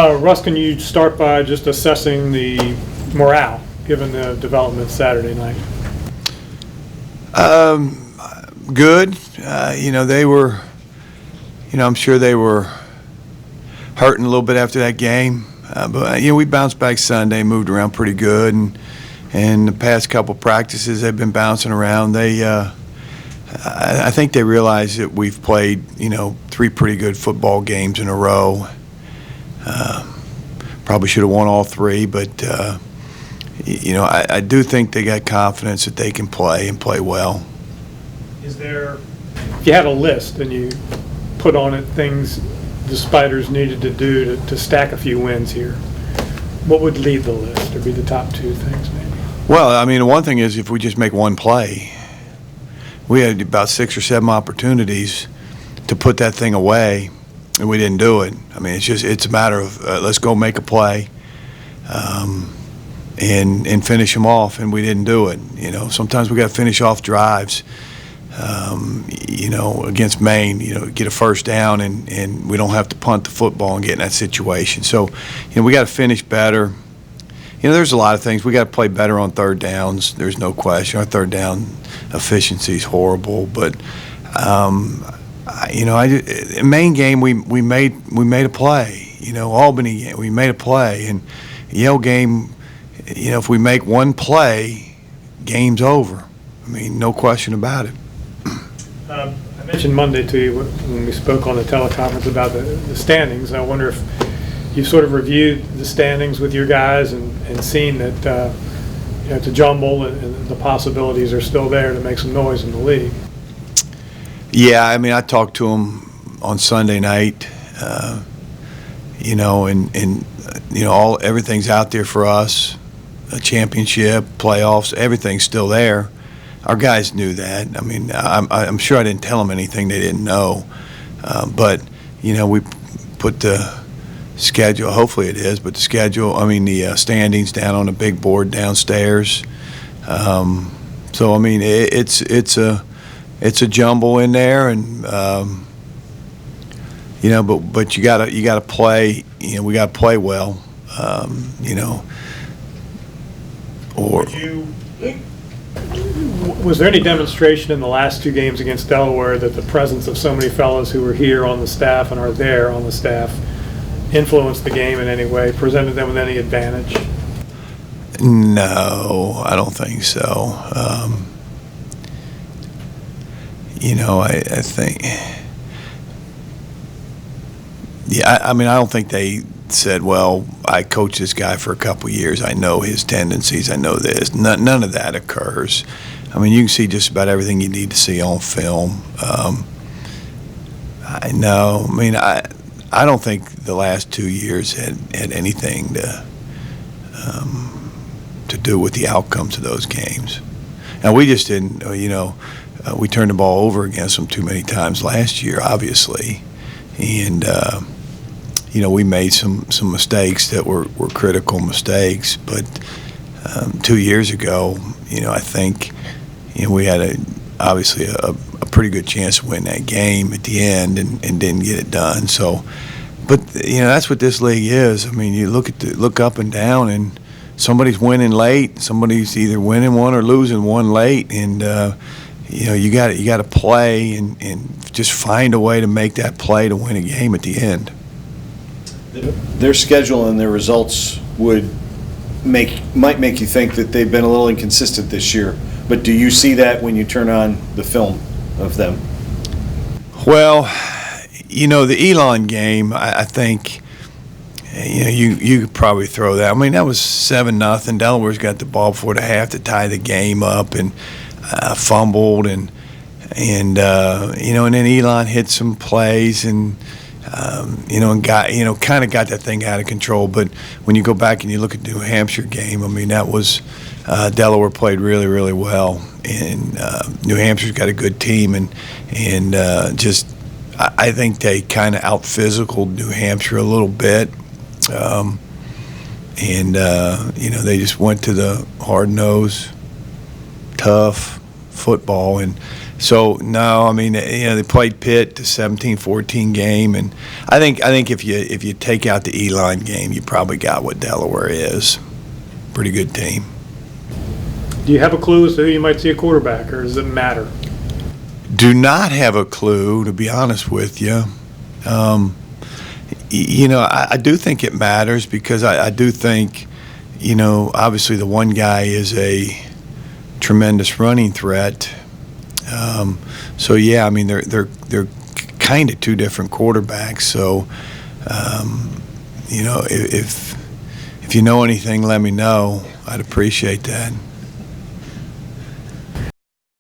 Russ, can you start by just assessing the morale given the development Saturday night? Good. They were, I'm sure they were hurting a little bit after that game. But we bounced back Sunday, moved around pretty good, and the past couple practices they've been bouncing around. I think they realize that we've played, 3 pretty good football games in a row. Probably should have won all 3, but I do think they got confidence that they can play and play well. Is there, if you had a list and you put on it things the Spiders needed to do to stack a few wins here, what would lead the list or be the top 2 things maybe? Well, the one thing is if we just make one play. We had about 6 or 7 opportunities to put that thing away, and we didn't do it. It's a matter of let's go make a play and finish them off, and we didn't do it. Sometimes we got to finish off drives. Against Maine, get a first down, and we don't have to punt the football and get in that situation. So, we got to finish better. There's a lot of things. We got to play better on third downs. There's no question. Our third down efficiency is horrible. But, in Maine game, we made a play. Albany game, we made a play. And Yale game, if we make one play, game's over. No question about it. I mentioned Monday to you when we spoke on the teleconference about the standings. I wonder if you've sort of reviewed the standings with your guys and seen that it's a jumble and the possibilities are still there to make some noise in the league. Yeah, I talked to them on Sunday night, everything's out there for us, a championship, playoffs, everyth's still there. Our guys knew that. I'm sure I didn't tell them anything they didn't know. But, we put the schedule, hopefully it is, but the schedule, the standings down on a big board downstairs. It's a jumble in there, and but you gotta play. We gotta play well. Was there any demonstration in the last 2 games against Delaware that the presence of so many fellows who were here on the staff and are there on the staff influenced the game in any way, presented them with any advantage? No, I don't think so. I think, I don't think they said, well, I coached this guy for a couple of years. I know his tendencies. I know this. None of that occurs. You can see just about everything you need to see on film. I don't think the last 2 years had anything to do with the outcomes of those games. Now, we just didn't, we turned the ball over against them too many times last year, obviously. And, we made some mistakes that were critical mistakes. But 2 years ago, I think, we had obviously a pretty good chance to win that game at the end and didn't get it done. So, but that's what this league is. You look up and down, and somebody's winning late. Somebody's either winning one or losing one late, and you got to play and just find a way to make that play to win a game at the end. Their schedule and their results might make you think that they've been a little inconsistent this year. But do you see that when you turn on the film of them? Well, the Elon game, I think, you could probably throw that. That was 7-0. Delaware's got the ball before the half to tie the game up and fumbled and then Elon hit some plays and and got kind of got that thing out of control. But when you go back and you look at the New Hampshire game, that was Delaware played really, really well, and New Hampshire's got a good team, and I think they kind of out-physicaled New Hampshire a little bit, they just went to the hard-nosed, tough, football. And so, no, I mean, they played Pitt to 17-14 game, and I think if you take out the E-line game, you probably got what Delaware is. Pretty good team. Do you have a clue as to who you might see a quarterback, or does it matter? Do not have a clue, to be honest with you. I do think it matters because I do think, obviously the one guy is a tremendous running threat. So yeah, I mean they're kind of two different quarterbacks. So if you know anything, let me know. I'd appreciate that.